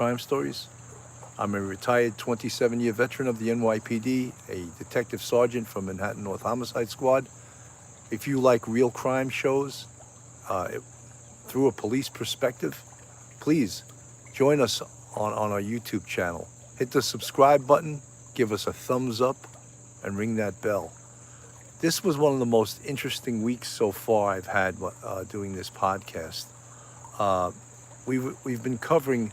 crime stories. I'm a retired 27-year veteran of the NYPD, a detective sergeant from Manhattan North Homicide Squad. If you like real crime shows through a police perspective, please join us on our YouTube channel. Hit the subscribe button, give us a thumbs up, and ring that bell. This was one of the most interesting weeks so far I've had doing this podcast. We've been covering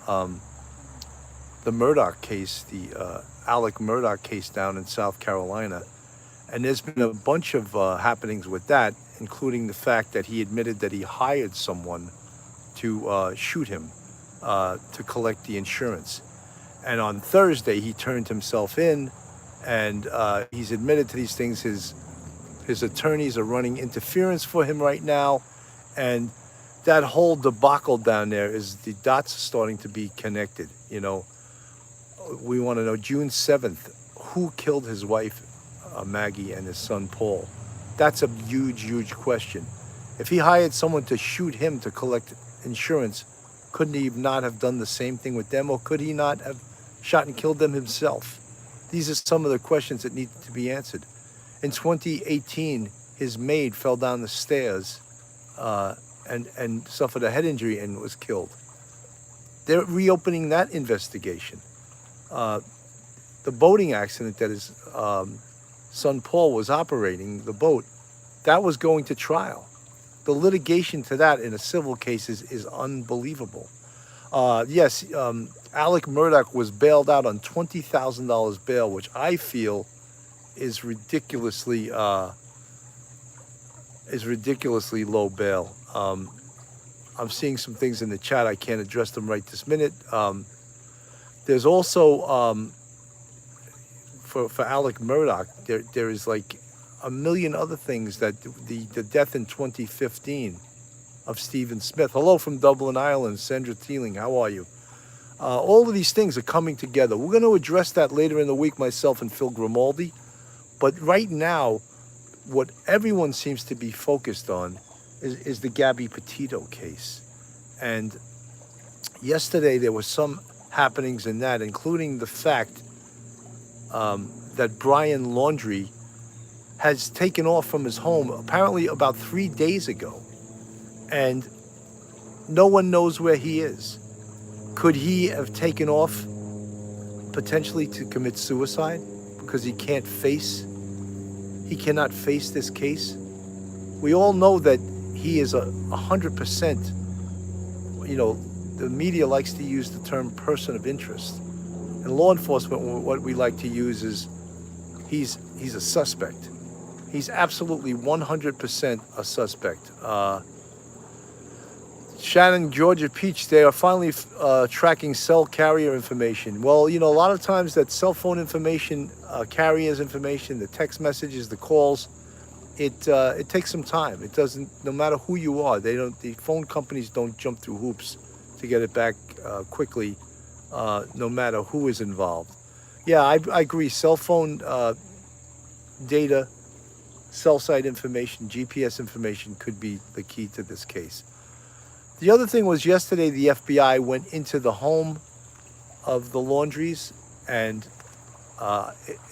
the Murdoch case, the Alec Murdoch case down in South Carolina, and there's been a bunch of happenings with that, including the fact that he admitted that he hired someone to shoot him to collect the insurance. And on Thursday, he turned himself in, and he's admitted to these things. His attorneys are running interference for him right now, and that whole debacle down there is the dots are starting to be connected. You know, we want to know June 7th, who killed his wife, Maggie, and his son, Paul? That's a huge, huge question. If he hired someone to shoot him to collect insurance, couldn't he not have done the same thing with them, or could he not have shot and killed them himself? These are some of the questions that need to be answered. In 2018, his maid fell down the stairs and suffered a head injury and was killed. They're reopening that investigation. The boating accident that his son Paul was operating, the boat, that was going to trial. The litigation to that in a civil case is unbelievable. Yes, Alec Murdoch was bailed out on $20,000 bail, which I feel is ridiculously low bail. I'm seeing some things in the chat. I can't address them right this minute. There's also for Alec Murdoch, there is like a million other things that the death in 2015 of Stephen Smith. Hello from Dublin, Ireland, Sandra Teeling. How are you? All of these things are coming together. We're going to address that later in the week, myself and Phil Grimaldi. But right now, what everyone seems to be focused on is the Gabby Petito case. And yesterday there were some happenings in that, including the fact that Brian Laundrie has taken off from his home apparently about 3 days ago. And no one knows where he is. Could he have taken off potentially to commit suicide because he cannot face this case? We all know that he is 100%, you know, the media likes to use the term person of interest. In law enforcement, what we like to use is he's a suspect. He's absolutely 100% a suspect. Shannon, Georgia Peach, they are finally tracking cell carrier information. Well, you know, a lot of times that cell phone information, carriers information, the text messages, the calls, it takes some time. It doesn't, no matter who you are, the phone companies don't jump through hoops to get it back quickly, no matter who is involved. Yeah, I agree. Cell phone data, cell site information, GPS information could be the key to this case. The other thing was yesterday the FBI went into the home of the Laundries, and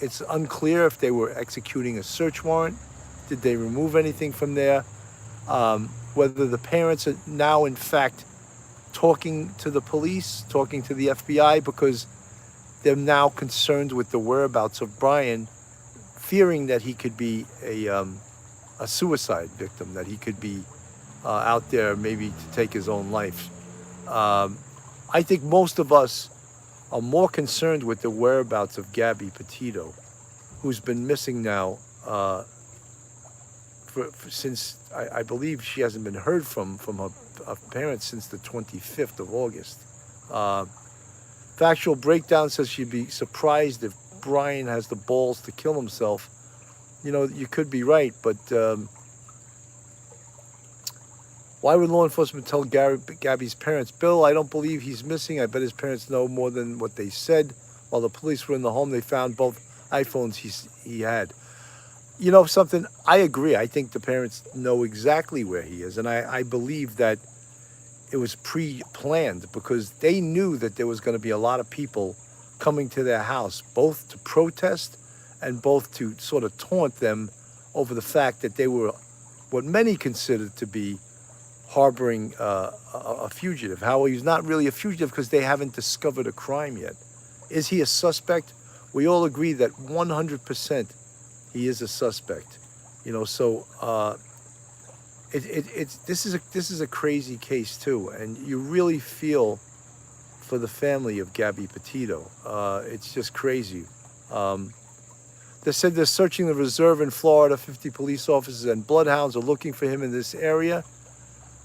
it's unclear if they were executing a search warrant. Did they remove anything from there? Whether the parents are now in fact talking to the police, talking to the FBI, because they're now concerned with the whereabouts of Brian, fearing that he could be a suicide victim, that he could be out there maybe to take his own life. I think most of us are more concerned with the whereabouts of Gabby Petito, who's been missing now since, I believe she hasn't been heard from her parents since the 25th of August. Factual Breakdown says she'd be surprised if Brian has the balls to kill himself. You know, you could be right, but why would law enforcement tell Gabby's parents? Bill, I don't believe he's missing. I bet his parents know more than what they said. While the police were in the home, they found both iPhones he had. You know something? I agree. I think the parents know exactly where he is. And I believe that it was pre-planned because they knew that there was going to be a lot of people coming to their house, both to protest and both to sort of taunt them over the fact that they were what many considered to be harboring a fugitive. How he's not really a fugitive because they haven't discovered a crime yet. Is he a suspect? We all agree that 100% he is a suspect. So this is a crazy case too, and you really feel for the family of Gabby Petito. It's just crazy. They said they're searching the reserve in Florida. 50 police officers and bloodhounds are looking for him in this area.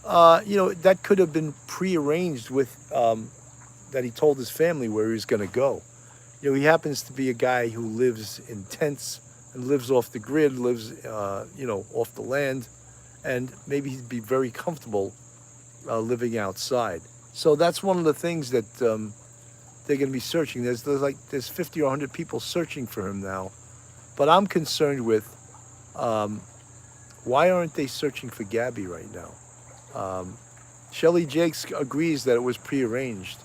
That could have been prearranged with that he told his family where he was going to go. He happens to be a guy who lives in tents and lives off the grid, lives, off the land, and maybe he'd be very comfortable living outside. So that's one of the things that they're going to be searching. There's 50 or 100 people searching for him now. But I'm concerned with why aren't they searching for Gabby right now? Shelley Jakes agrees that it was prearranged.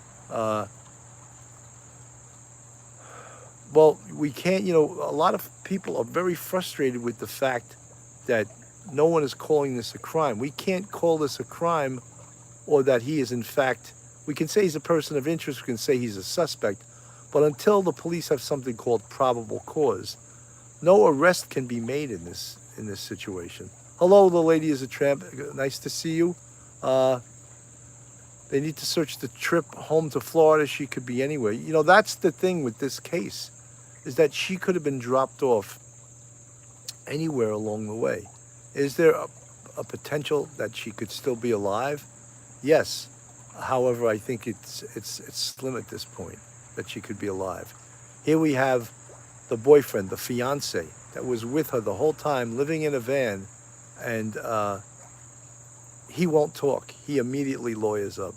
Well, we can't, a lot of people are very frustrated with the fact that no one is calling this a crime. We can't call this a crime, or that he is in fact, we can say he's a person of interest, we can say he's a suspect, but until the police have something called probable cause, no arrest can be made in this situation. Hello, the lady is a tramp. Nice to see you. They need to search the trip home to Florida. She could be anywhere. That's the thing with this case, is that she could have been dropped off anywhere along the way. Is there a potential that she could still be alive? Yes. However, I think it's slim at this point that she could be alive. Here we have the boyfriend, the fiance, that was with her the whole time, living in a van, and he won't talk. He immediately lawyers up.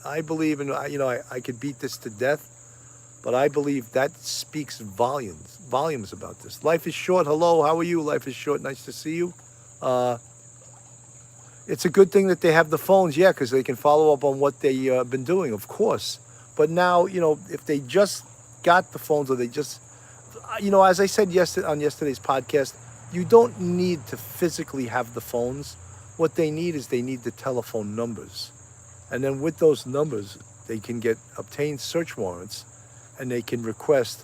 I believe, and I could beat this to death, but I believe that speaks volumes about this. Life is short. Hello, how are you? Life is short. Nice to see you. It's a good thing that they have the phones, yeah, because they can follow up on what they've been doing, of course. But now, if they just got the phones, or they just, as I said on yesterday's podcast, you don't need to physically have the phones. What they need is the telephone numbers. And then with those numbers, they can obtain search warrants, and they can request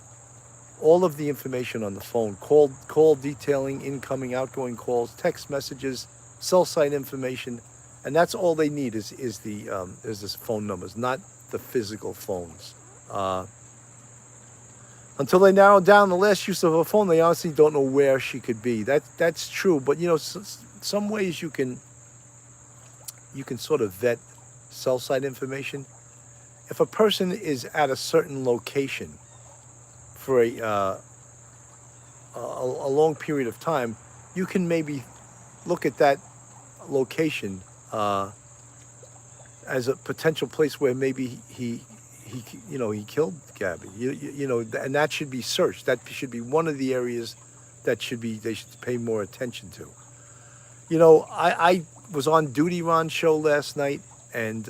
all of the information on the phone, call detailing incoming, outgoing calls, text messages, cell site information, and that's all they need is this phone numbers, not the physical phones. Until they narrow down the last use of a phone, they honestly don't know where she could be. That's true, but some ways you can sort of vet cell site information. If a person is at a certain location for a long period of time, you can maybe look at that location as a potential place where maybe he killed Gabby. And that should be searched. That should be one of the areas that they should pay more attention to. I was on Duty Ron's show last night, and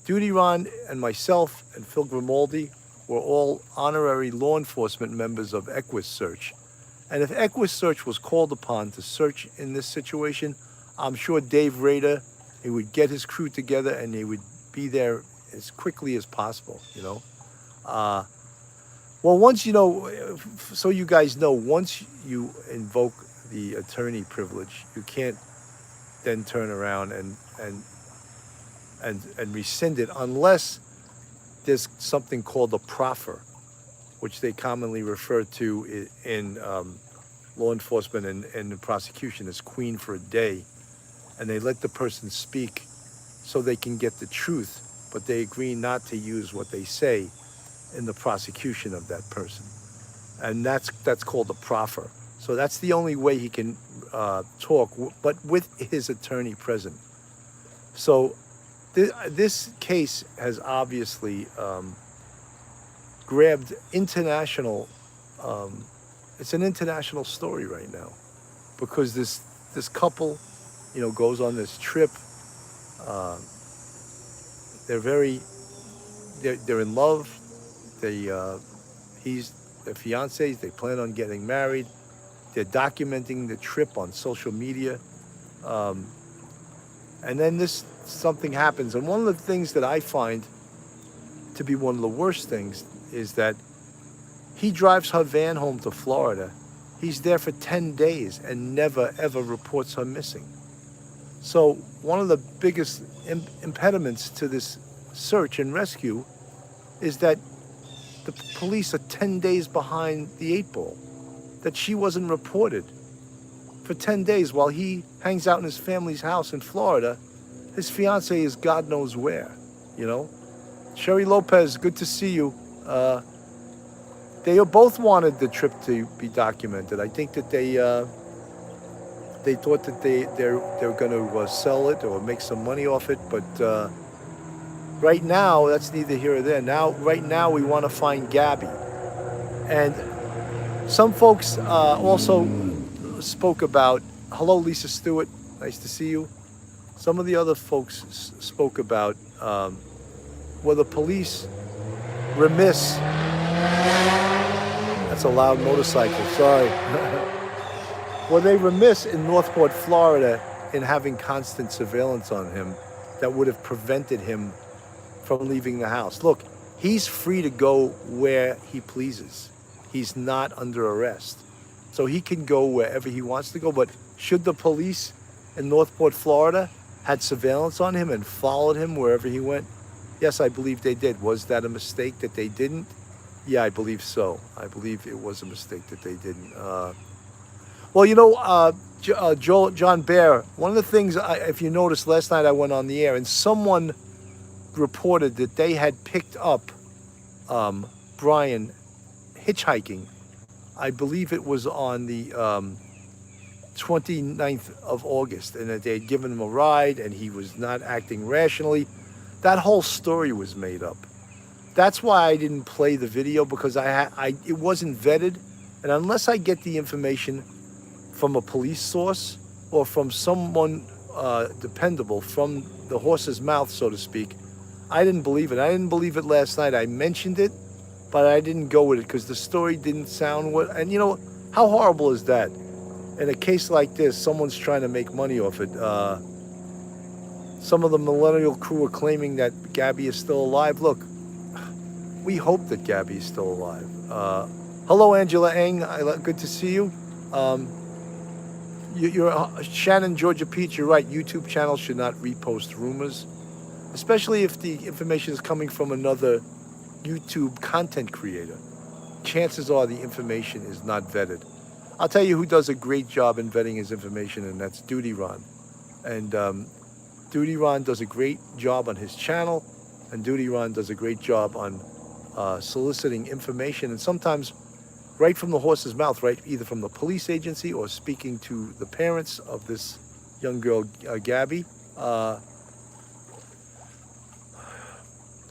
Duty Ron and myself and Phil Grimaldi were all honorary law enforcement members of Equus Search. And if Equus Search was called upon to search in this situation, I'm sure Dave Rader, he would get his crew together and they would be there as quickly as possible, Well, once, so you guys know, once you invoke the attorney privilege, you can't then turn around and rescind it unless there's something called a proffer, which they commonly refer to in law enforcement and in prosecution as queen for a day. And they let the person speak so they can get the truth, but they agree not to use what they say in the prosecution of that person. And that's called a proffer. So that's the only way he can talk, but with his attorney present. So this case has obviously grabbed international. It's an international story right now, because this couple, goes on this trip. They're very, they're in love. They, he's their fiancés. They plan on getting married. They're documenting the trip on social media. Um, and then this something happens. And one of the things that I find to be one of the worst things is that he drives her van home to Florida. He's there for 10 days and never ever reports her missing. So one of the biggest impediments to this search and rescue is that the police are 10 days behind the eight ball, that she wasn't reported for 10 days while he hangs out in his family's house in Florida. His fiance is God knows where, you know. Sherry Lopez, good to see you. They both wanted the trip to be documented. I think that they thought that they're going to sell it or make some money off it, but right now that's neither here or there. Right now we want to find Gabby, and some folks also spoke about. Hello, Lisa Stewart. Nice to see you. Some of the other folks spoke about were the police remiss. That's a loud motorcycle. Sorry. Were they remiss in Northport, Florida, in having constant surveillance on him that would have prevented him from leaving the house? Look, he's free to go where he pleases. He's not under arrest. So he can go wherever he wants to go. But should the police in Northport, Florida, had surveillance on him and followed him wherever he went? Yes, I believe they did. Was that a mistake that they didn't? Yeah, I believe so. I believe it was a mistake that they didn't. Well, you know, John Bear, one of the things, if you noticed, last night I went on the air and someone reported that they had picked up Brian hitchhiking. I believe it was on the 29th of August, and that they had given him a ride and he was not acting rationally. That whole story was made up. That's why I didn't play the video, because it wasn't vetted, and unless I get the information from a police source or from someone dependable, from the horse's mouth, so to speak, I didn't believe it. I didn't believe it last night. I mentioned it, but I didn't go with it because the story didn't sound what. And you know, how horrible is that? In a case like this, someone's trying to make money off it. Some of the millennial crew are claiming that Gabby is still alive. Look, we hope that Gabby is still alive. Hello, Angela Eng. Good to see you. You're Shannon Georgia Peach. You're right. YouTube channels should not repost rumors, especially if the information is coming from another YouTube content creator. Chances are the information is not vetted. I'll tell you who does a great job in vetting his information, and that's Duty Ron. And Duty Ron does a great job on his channel, and Duty Ron does a great job on soliciting information, and sometimes right from the horse's mouth, right, either from the police agency or speaking to the parents of this young girl, Gabby.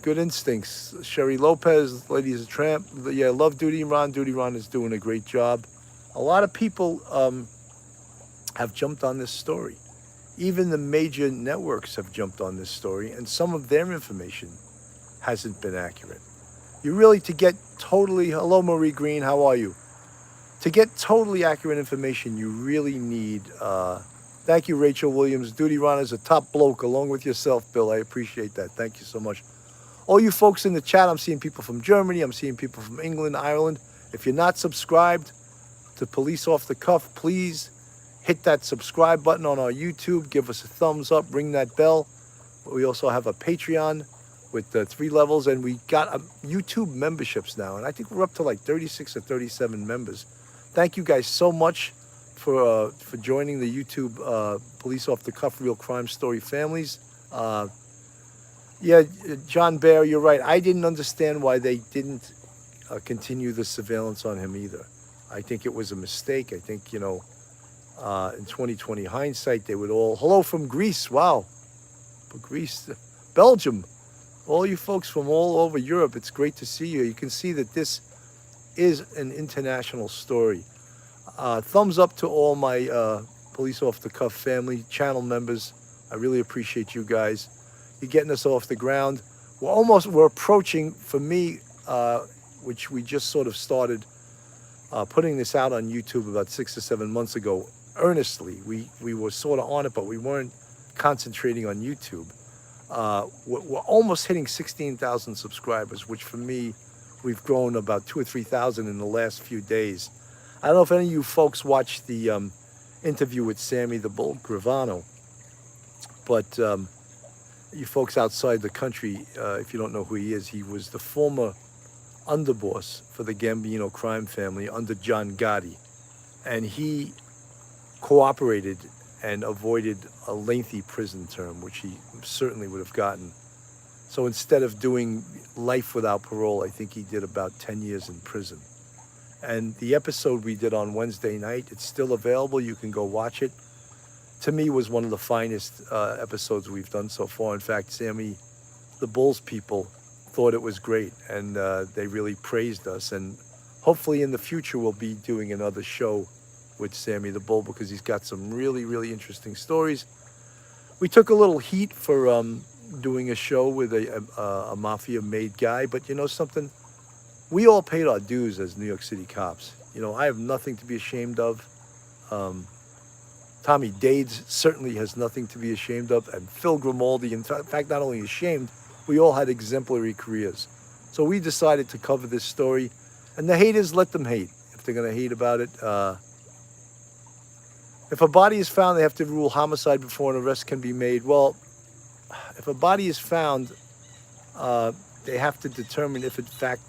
Good instincts. Sherry Lopez, Lady is a Tramp. Yeah, love Duty Ron. Duty Ron is doing a great job. A lot of people have jumped on this story. Even the major networks have jumped on this story, and some of their information hasn't been accurate. You really, to get totally, hello Marie Green, how are you? To get totally accurate information, you really need, thank you Rachel Williams. Duty Ron is a top bloke along with yourself, Bill. I appreciate that. Thank you so much. All you folks in the chat, I'm seeing people from Germany, I'm seeing people from England, Ireland. If you're not subscribed to Police Off the Cuff, please hit that subscribe button on our YouTube. Give us a thumbs up, ring that bell. We also have a Patreon with 3 levels, and we got YouTube memberships now, and I think we're up to like 36 or 37 members. Thank you guys so much for joining the YouTube Police Off the Cuff Real Crime Story families. Yeah, John Bear, you're right. I didn't understand why they didn't continue the surveillance on him either. I think it was a mistake. I think, you know, in 2020 hindsight, they would all, hello from Greece, wow. Greece, Belgium. All you folks from all over Europe, it's great to see you. You can see that this is an international story. Thumbs up to all my Police Off the Cuff family channel members. I really appreciate you guys. You're getting us off the ground. We're approaching, for me, which we just sort of started putting this out on YouTube about 6 or 7 months ago, earnestly. We were sort of on it, but we weren't concentrating on YouTube. We're almost hitting 16,000 subscribers, which for me, we've grown about 2 or 3,000 in the last few days. I don't know if any of you folks watched the interview with Sammy the Bull Gravano, but you folks outside the country, if you don't know who he was the former underboss for the Gambino crime family under John Gotti, and he cooperated and avoided a lengthy prison term, which he certainly would have gotten. So instead of doing life without parole, I think he did about 10 years in prison. And the episode we did on Wednesday night, it's still available. You can go watch it. To me, was one of the finest episodes we've done so far. In fact, Sammy, the Bulls people, thought it was great, and they really praised us. And hopefully in the future, we'll be doing another show with Sammy the Bull, because he's got some really, really interesting stories. We took a little heat for doing a show with a mafia-made guy, but you know something? We all paid our dues as New York City cops. You know, I have nothing to be ashamed of. Tommy Dades certainly has nothing to be ashamed of, and Phil Grimaldi, in fact, not only ashamed, we all had exemplary careers. So we decided to cover this story, and the haters, let them hate. If they're going to hate about it, if a body is found, they have to rule homicide before an arrest can be made. Well, if a body is found, they have to determine if in fact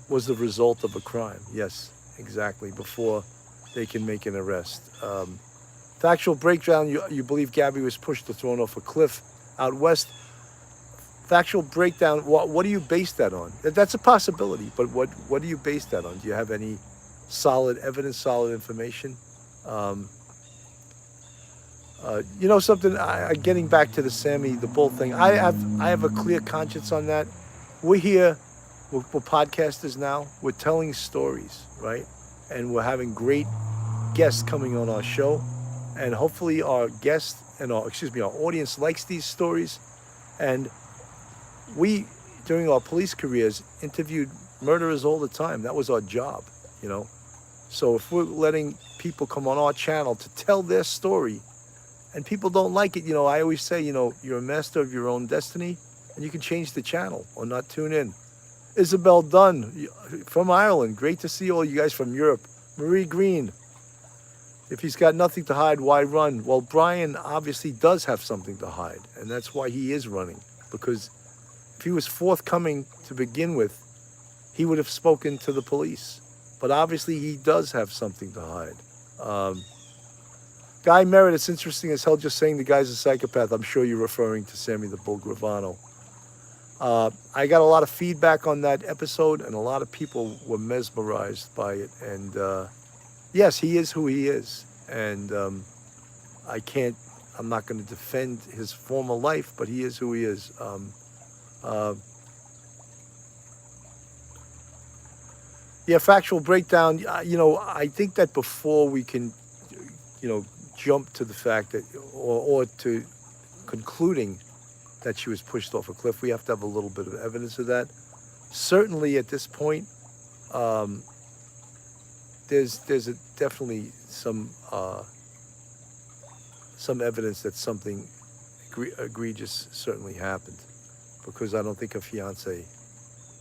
was the result of a crime. Yes, exactly, before they can make an arrest. Factual breakdown, you believe Gabby was pushed or thrown off a cliff out west. Factual breakdown, what do you base that on? That's a possibility, but what do you base that on? Do you have any solid evidence, solid information? You know something, getting back to the Sammy the Bull thing, I have a clear conscience on that. We're here, we're podcasters now, we're telling stories, right? And we're having great guests coming on our show. And hopefully our guests and our audience likes these stories. And we, during our police careers, interviewed murderers all the time. That was our job, you know. So if we're letting people come on our channel to tell their story, and people don't like it, you know, I always say, you know, you're a master of your own destiny, and you can change the channel or not tune in. Isabel Dunn from Ireland. Great to see all you guys from Europe. Marie Green. If he's got nothing to hide, why run? Well, Brian obviously does have something to hide, and that's why he is running. Because if he was forthcoming to begin with, he would have spoken to the police. But obviously he does have something to hide. Guy Merritt, it's interesting as hell just saying the guy's a psychopath. I'm sure you're referring to Sammy the Bull Gravano. I got a lot of feedback on that episode, and a lot of people were mesmerized by it. And yes, he is who he is. And I'm not going to defend his former life, but he is who he is. Yeah, factual breakdown. You know, I think that before we can, you know, jump to the fact that, or to concluding that she was pushed off a cliff, we have to have a little bit of evidence of that. Certainly at this point, there's definitely some evidence that something egregious certainly happened, because I don't think a fiance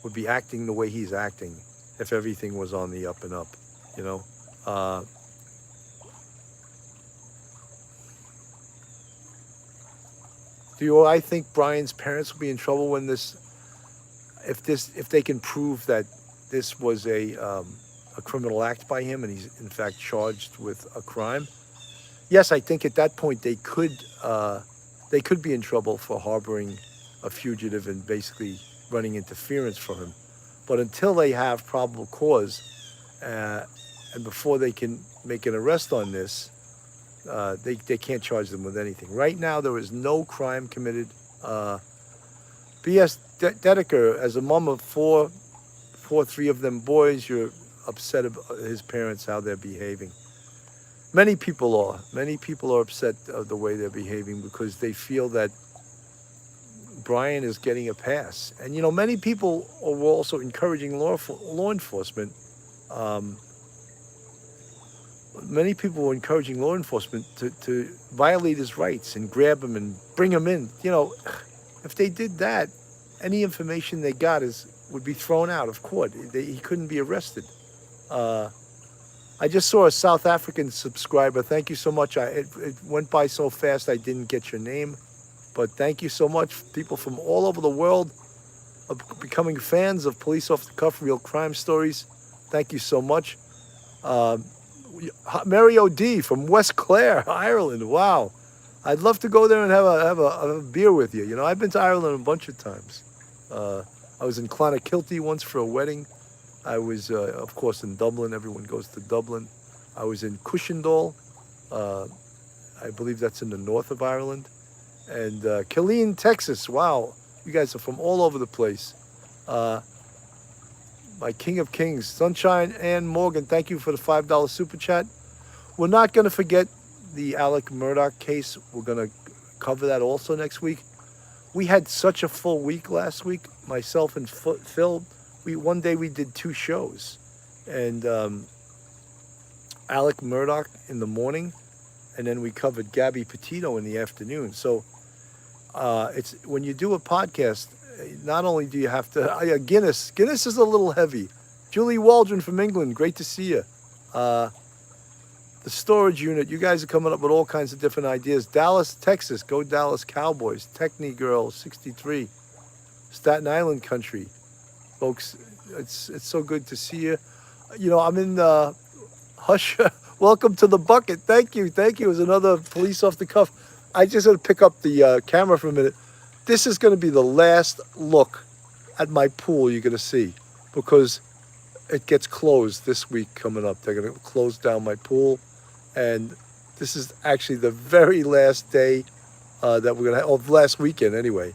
would be acting the way he's acting if everything was on the up and up, you know. I think Brian's parents will be in trouble when if they can prove that this was a criminal act by him and he's in fact charged with a crime. Yes, I think at that point they could be in trouble for harboring a fugitive and basically running interference for him. But until they have probable cause, and before they can make an arrest on this, they can't charge them with anything. Right now, there is no crime committed. B.S. Dedeker, as a mom of three of them boys, you're upset about his parents, how they're behaving. Many people are. Many people are upset of the way they're behaving because they feel that Brian is getting a pass. And, many people were also encouraging law enforcement. Many people were encouraging law enforcement to violate his rights and grab him and bring him in. If they did that, any information they got would be thrown out of court. He couldn't be arrested. I just saw a South African subscriber. Thank you so much. It went by so fast I didn't get your name. But thank you so much. People from all over the world are becoming fans of Police Off the Cuff Real Crime Stories. Thank you so much. Mary O.D. from West Clare, Ireland. Wow. I'd love to go there and have a beer with you. I've been to Ireland a bunch of times. I was in Clonakilty once for a wedding. I was, of course, in Dublin. Everyone goes to Dublin. I was in Cushendall. I believe that's in the north of Ireland. And Killeen, Texas. Wow. You guys are from all over the place. My King of Kings, Sunshine Ann Morgan, thank you for the $5 super chat. We're not going to forget the Alec Murdoch case. We're going to cover that also next week. We had such a full week last week, myself and Phil. One day we did 2 shows. And Alec Murdoch in the morning, and then we covered Gabby Petito in the afternoon. So it's when you do a podcast, not only do you have to Guinness is a little heavy. Julie Waldron from England, great to see you. The storage unit, you guys are coming up with all kinds of different ideas. Dallas, Texas, go Dallas Cowboys. Techni Girl 63, Staten Island country, folks. It's so good to see you. I'm in Hush. Welcome to the bucket. Thank you. It was another Police Off the Cuff. I just had to pick up the camera for a minute. This is going to be the last look at my pool you're going to see, because it gets closed this week coming up. They're going to close down my pool, and this is actually the very last day that we're going to have, of last weekend anyway.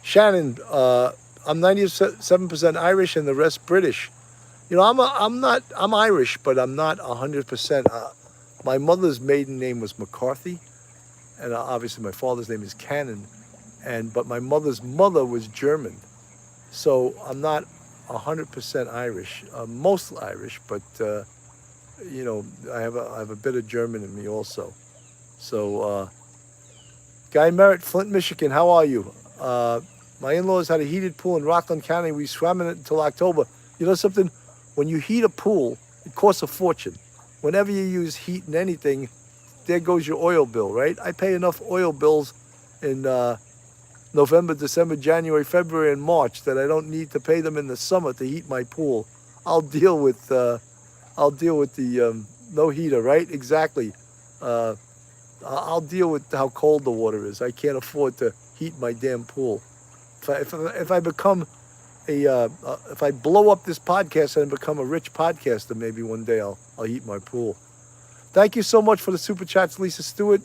Shannon, I'm 97% Irish and the rest British. I'm Irish, but I'm not 100%. My mother's maiden name was McCarthy, and obviously my father's name is Cannon. But my mother's mother was German, so I'm not 100% Irish. Mostly Irish, but I have a bit of German in me also. So, Guy Merritt, Flint, Michigan, how are you? My in-laws had a heated pool in Rockland County. We swam in it until October. You know something? When you heat a pool, it costs a fortune. Whenever you use heat in anything, there goes your oil bill, right? I pay enough oil bills in November, December, January, February, and March that I don't need to pay them in the summer to heat my pool. I'll deal with the no heater, right? Exactly. I'll deal with how cold the water is. I can't afford to heat my damn pool. If I become if I blow up this podcast and become a rich podcaster, maybe one day I'll heat my pool. Thank you so much for the super chats, Lisa Stewart.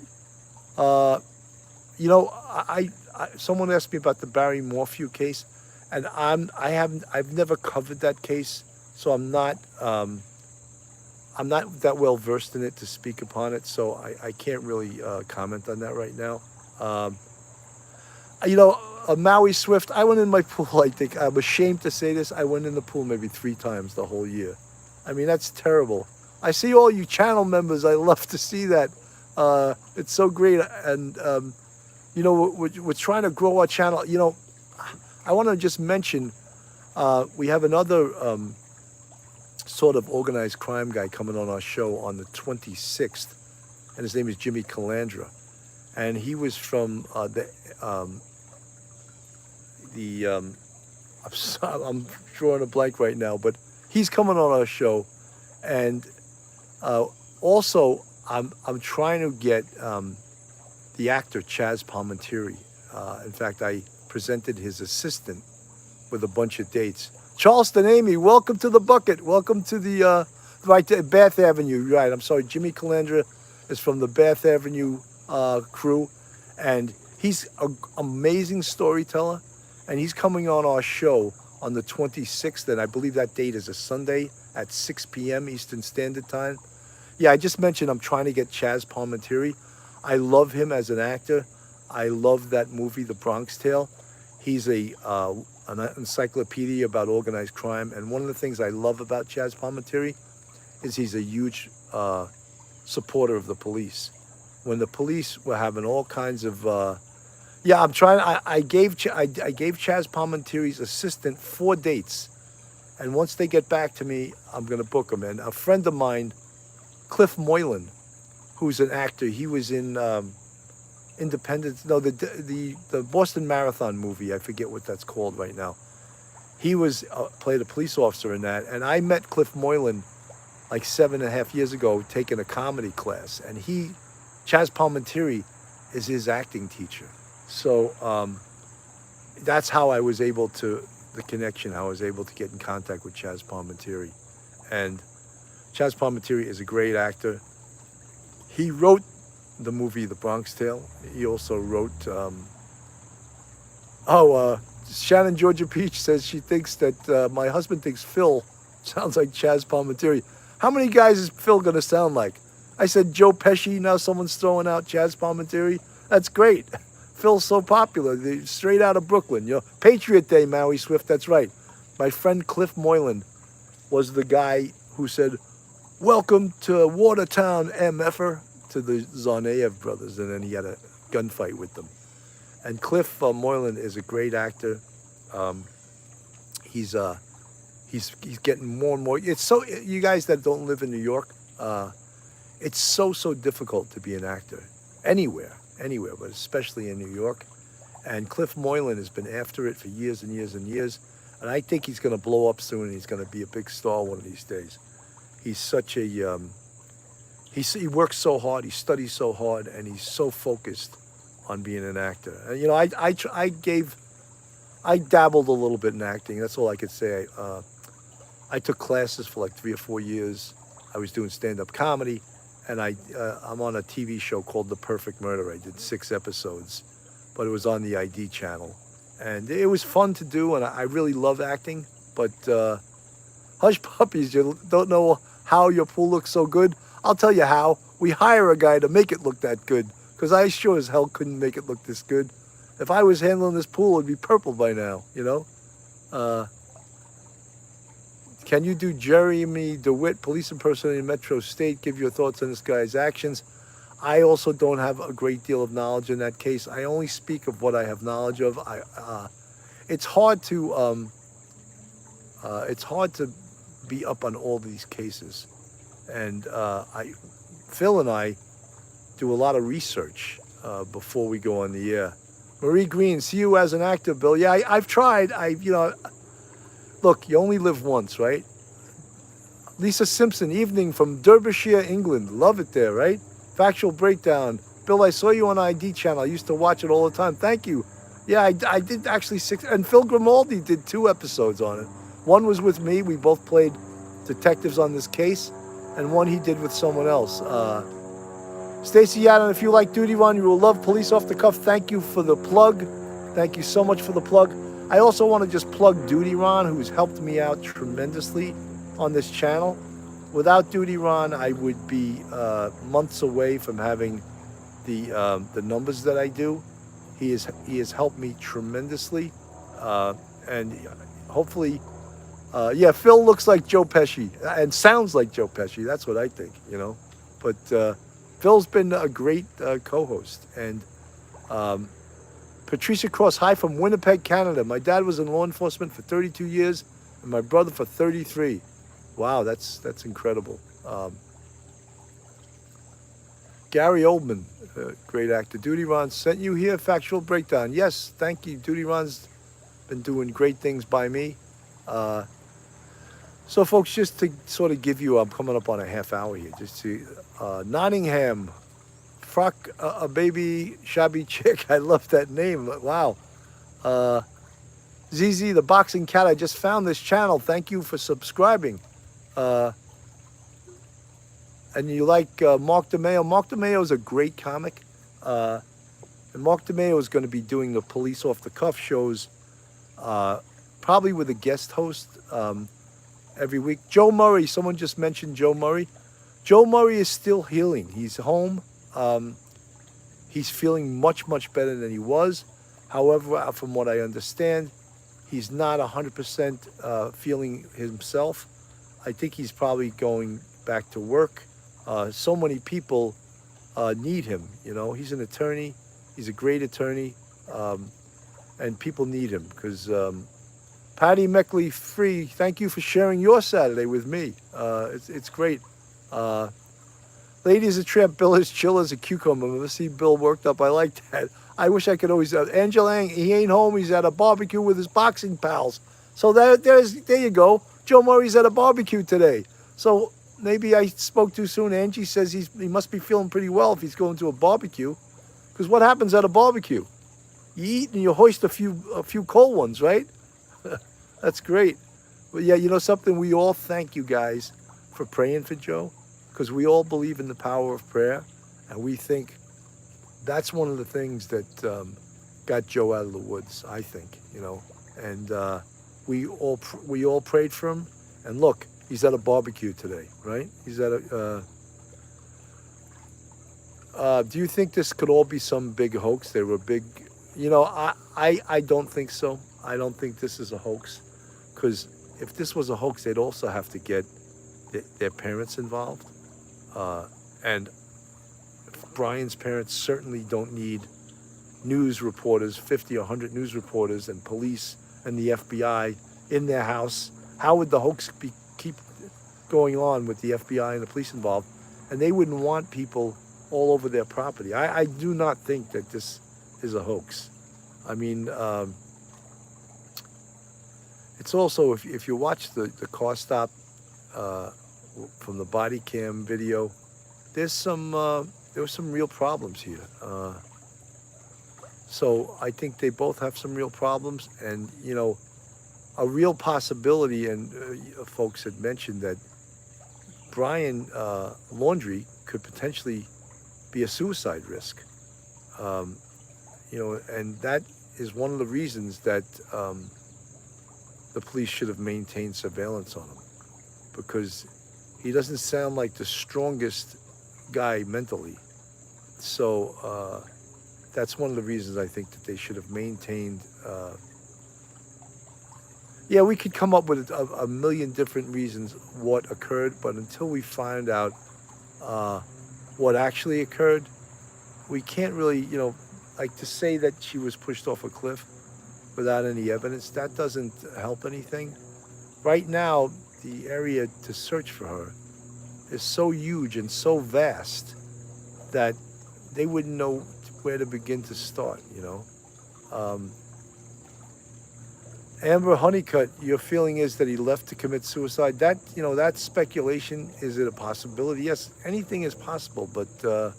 Someone asked me about the Barry Morphew case, and I've never covered that case, so I'm not that well versed in it to speak upon it, so I can't really comment on that right now. Maui Swift, I went in my pool, I think, I'm ashamed to say this, I went in the pool maybe 3 times the whole year. I mean, that's terrible. I see all you channel members, I love to see that. It's so great, and we're trying to grow our channel. I want to just mention, we have another sort of organized crime guy coming on our show on the 26th, and his name is Jimmy Calandra, and he was from I'm drawing a blank right now, but he's coming on our show, and also I'm trying to get the actor Chaz Palminteri. In fact, I presented his assistant with a bunch of dates. Charleston Amy, welcome to the bucket. Welcome to the Bath Avenue. Right, I'm sorry. Jimmy Calandra is from the Bath Avenue crew, and he's an amazing storyteller, and he's coming on our show on the 26th, and I believe that date is a Sunday at 6 p.m. Eastern Standard Time. Yeah, I just mentioned I'm trying to get Chaz Palminteri. I love him as an actor. I love that movie, The Bronx Tale. He's an encyclopedia about organized crime. And one of the things I love about Chaz Palminteri is he's a huge supporter of the police. When the police were having all kinds of yeah, I'm trying. I gave Chaz Palminteri's assistant 4 dates, and once they get back to me, I'm gonna book them. And a friend of mine, Cliff Moylan, who's an actor, he was in Independence. No, the Boston Marathon movie. I forget what that's called right now. He was played a police officer in that, and I met Cliff Moylan like 7.5 years ago, taking a comedy class, and Chaz Palminteri is his acting teacher. So that's how I was able to, the connection, how I was able to get in contact with Chaz Palminteri. And Chaz Palminteri is a great actor. He wrote the movie The Bronx Tale. He also wrote, Shannon Georgia Peach says she thinks that my husband thinks Phil sounds like Chaz Palminteri. How many guys is Phil going to sound like? I said Joe Pesci, now someone's throwing out Chaz Palminteri. That's great. Phil's so popular, straight out of Brooklyn. You know, Patriot Day, Maui Swift, that's right. My friend Cliff Moylan was the guy who said, "Welcome to Watertown, MFer," to the Zarnaev brothers, and then he had a gunfight with them. And Cliff Moylan is a great actor. He's getting more and more. It's so, you guys that don't live in New York, it's so difficult to be an actor anywhere, but especially in New York. And Cliff Moylan has been after it for years and years and years. And I think he's going to blow up soon. And he's going to be a big star one of these days. He's such a, he works so hard, he studies so hard, and he's so focused on being an actor. And, you know, I dabbled a little bit in acting. That's all I could say. I took classes for like 3 or 4 years. I was doing stand-up comedy, and I'm on a TV show called The Perfect Murder. I did 6 episodes, but it was on the ID channel. And it was fun to do, and I really love acting. But hush puppies, you don't know how your pool looks so good? I'll tell you how. We hire a guy to make it look that good, because I sure as hell couldn't make it look this good. If I was handling this pool, it'd be purple by now, you know? Can you do Jeremy DeWitt, police impersonator in Metro State? Give your thoughts on this guy's actions. I also don't have a great deal of knowledge in that case. I only speak of what I have knowledge of. It's hard to be up on all these cases, and Phil and I do a lot of research before we go on the air. Marie Green, see you as an actor, Bill. Yeah, I've tried. Look, you only live once, right? Lisa Simpson, evening from Derbyshire, England. Love it there, right? Factual Breakdown. Bill, I saw you on ID channel. I used to watch it all the time. Thank you. Yeah, I did actually 6, and Phil Grimaldi did 2 episodes on it. One was with me. We both played detectives on this case, and one he did with someone else. Stacey Yadon, if you like Duty Run, you will love Police Off the Cuff. Thank you for the plug. Thank you so much for the plug. I also want to just plug Duty Ron, who's helped me out tremendously on this channel. Without Duty Ron, I would be months away from having the numbers that I do. He has helped me tremendously, and hopefully, yeah, Phil looks like Joe Pesci and sounds like Joe Pesci. That's what I think, you know. But Phil's been a great co-host. And Patricia Cross, hi from Winnipeg, Canada. My dad was in law enforcement for 32 years, and my brother for 33. Wow, that's incredible. Gary Oldman, great actor. Duty Ron sent you here. Factual Breakdown. Yes, thank you. Duty Ron's been doing great things by me. So, folks, just to sort of give you, I'm coming up on a half hour here. Just to Nottingham, Frock, a baby shabby chick. I love that name. Wow. ZZ, the boxing cat. I just found this channel. Thank you for subscribing. And you like Mark DeMeo. Mark DeMeo is a great comic. And Mark DeMeo is going to be doing the Police Off the Cuff shows, probably with a guest host every week. Joe Murray, someone just mentioned Joe Murray. Joe Murray is still healing. He's home. He's feeling much better than he was. However, from what I understand, he's not 100% feeling himself. I think he's probably going back to work. So many people need him. You know, he's an attorney. He's a great attorney, and people need him because Patty Meckley Free. Thank you for sharing your Saturday with me. It's great. Uh, Ladies a tramp, Bill is chill as a cucumber. Never see Bill worked up. I like that. I wish I could always. Angela, he ain't home. He's at a barbecue with his boxing pals. So there you go. Joe Murray's at a barbecue today. So maybe I spoke too soon. Angie says he must be feeling pretty well if he's going to a barbecue. Because what happens at a barbecue? You eat and you hoist a few cold ones, right? That's great. But yeah, you know something? We all thank you guys for praying for Joe because we all believe in the power of prayer, and we think that's one of the things that got Joe out of the woods. I think, you know, and we all prayed for him. And look, he's at a barbecue today, right? He's at a. Do you think this could all be some big hoax? They were big. You know, I don't think so. I don't think this is a hoax, because if this was a hoax, they'd also have to get their parents involved. And Brian's parents certainly don't need news reporters, 50 or 100 news reporters and police and the FBI in their house. How would the hoax keep going on with the FBI and the police involved? And they wouldn't want people all over their property. I do not think that this is a hoax. I mean, it's also, if you watch the car stop from the body cam video, there were some real problems here. So I think they both have some real problems, and you know, a real possibility. And folks had mentioned that Brian Laundrie could potentially be a suicide risk. You know, and that is one of the reasons that the police should have maintained surveillance on him, because he doesn't sound like the strongest guy mentally. So that's one of the reasons I think that they should have maintained. Yeah, we could come up with a million different reasons what occurred, but until we find out what actually occurred, we can't really, you know, like to say that she was pushed off a cliff without any evidence, that doesn't help anything. Right now, the area to search for her is so huge and so vast that they wouldn't know where to begin to start, you know. Amber Honeycutt, your feeling is that he left to commit suicide. That, you know, that's speculation. Is it a possibility? Yes, anything is possible, but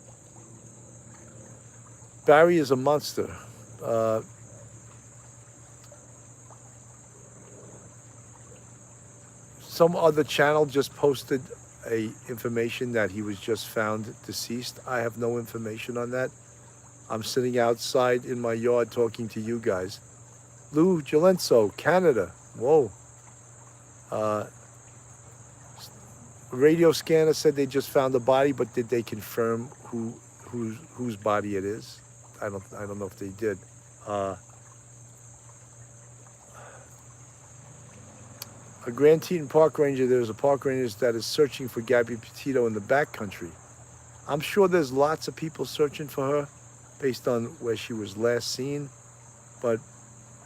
Barry is a monster. Some other channel just posted information that he was just found deceased. I have no information on that. I'm sitting outside in my yard talking to you guys. Lou Gilenso, Canada. Whoa. Radio scanner said they just found the body, but did they confirm whose body it is? I don't know if they did. A Grand Teton park ranger, there's a park ranger that is searching for Gabby Petito in the backcountry. I'm sure there's lots of people searching for her based on where she was last seen, but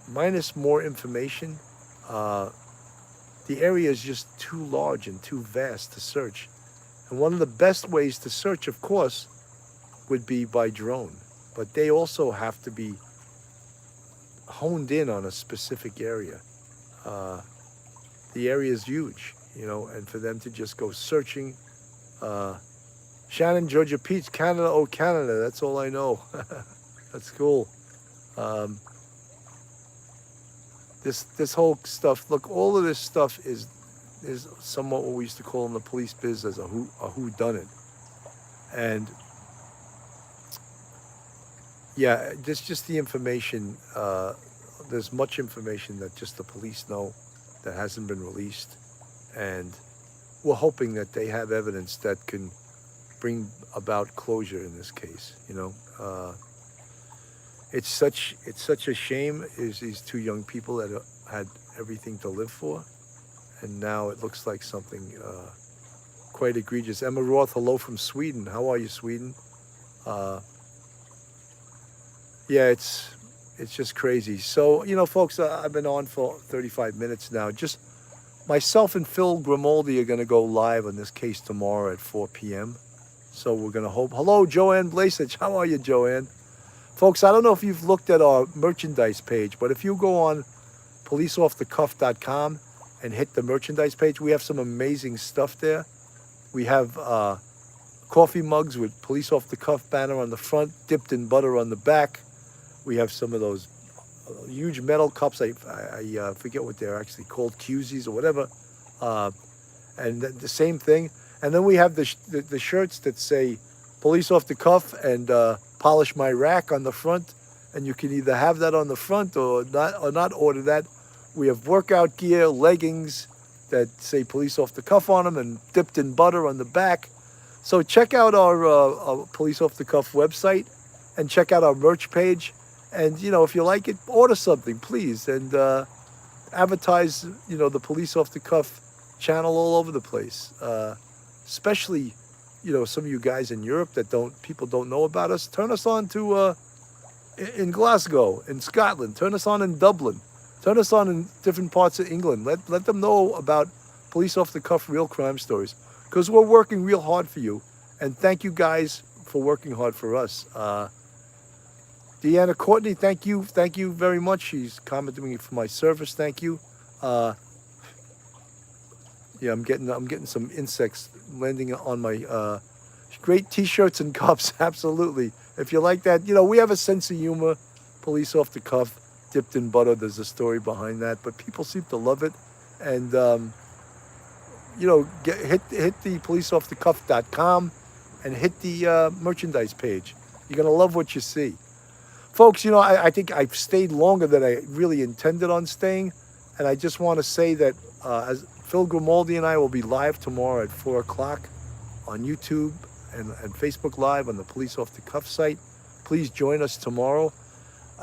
minus more information, the area is just too large and too vast to search. And one of the best ways to search, of course, would be by drone, but they also have to be honed in on a specific area. The area is huge, you know, and for them to just go searching. Shannon, Georgia Peach, Canada, oh Canada, that's all I know. That's cool. This whole stuff, look, all of this stuff is somewhat what we used to call in the police biz as a whodunit. And yeah, this just the information. There's much information that just the police know that hasn't been released, and we're hoping that they have evidence that can bring about closure in this case, you know. it's such a shame is these two young people that had everything to live for, and now it looks like something quite egregious. Emma Roth, hello from Sweden. How are you, Sweden? Uh, yeah, it's just crazy. So folks, I've been on for 35 minutes now. Just myself and Phil Grimaldi are going to go live on this case tomorrow at 4 p.m. So we're going to hope. Hello, Joanne Blasich. How are you, Joanne? Folks, I don't know if you've looked at our merchandise page, but if you go on policeoffthecuff.com and hit the merchandise page, we have some amazing stuff there. We have coffee mugs with Police Off the Cuff banner on the front, dipped in butter on the back. We have some of those huge metal cups. I forget what they're actually called, Cusies or whatever. And the same thing. And then we have the shirts that say Police Off the Cuff and Polish My Rack on the front. And you can either have that on the front or not order that. We have workout gear, leggings that say Police Off the Cuff on them and dipped in butter on the back. So check out our Police Off the Cuff website and check out our merch page. And, if you like it, order something, please. And advertise, the Police Off the Cuff channel all over the place. Especially, some of you guys in Europe that people don't know about us. Turn us on to in Glasgow, in Scotland. Turn us on in Dublin. Turn us on in different parts of England. Let them know about Police Off the Cuff real crime stories. Because we're working real hard for you. And thank you guys for working hard for us. Deanna Courtney, thank you very much. She's commenting me for my service. Thank you. Yeah, I'm getting some insects landing on my great T-shirts and cups. Absolutely. If you like that, we have a sense of humor. Police Off the Cuff, dipped in butter. There's a story behind that, but people seem to love it. And hit the policeoffthecuff.com and hit the merchandise page. You're gonna love what you see. Folks, I think I've stayed longer than I really intended on staying. And I just want to say that as Phil Grimaldi and I will be live tomorrow at 4 o'clock on YouTube and Facebook Live on the Police Off the Cuff site. Please join us tomorrow.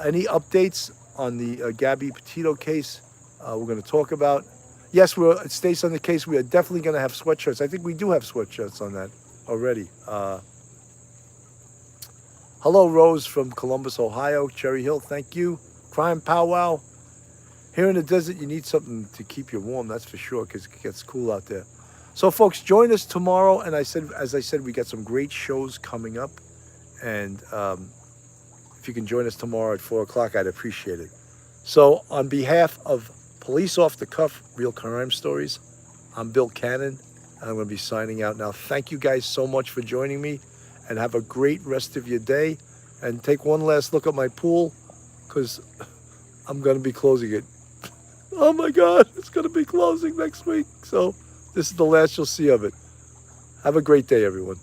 Any updates on the Gabby Petito case we're going to talk about? Yes, it stays on the case. We are definitely going to have sweatshirts. I think we do have sweatshirts on that already. Hello, Rose from Columbus, Ohio. Cherry Hill, thank you. Crime Powwow. Here in the desert, you need something to keep you warm, that's for sure, because it gets cool out there. So, folks, join us tomorrow. And as I said, we got some great shows coming up. And if you can join us tomorrow at 4 o'clock, I'd appreciate it. So, on behalf of Police Off the Cuff, Real Crime Stories, I'm Bill Cannon, and I'm going to be signing out now. Thank you guys so much for joining me. And have a great rest of your day. And take one last look at my pool, because I'm going to be closing it. Oh my God, it's going to be closing next week. So this is the last you'll see of it. Have a great day, everyone.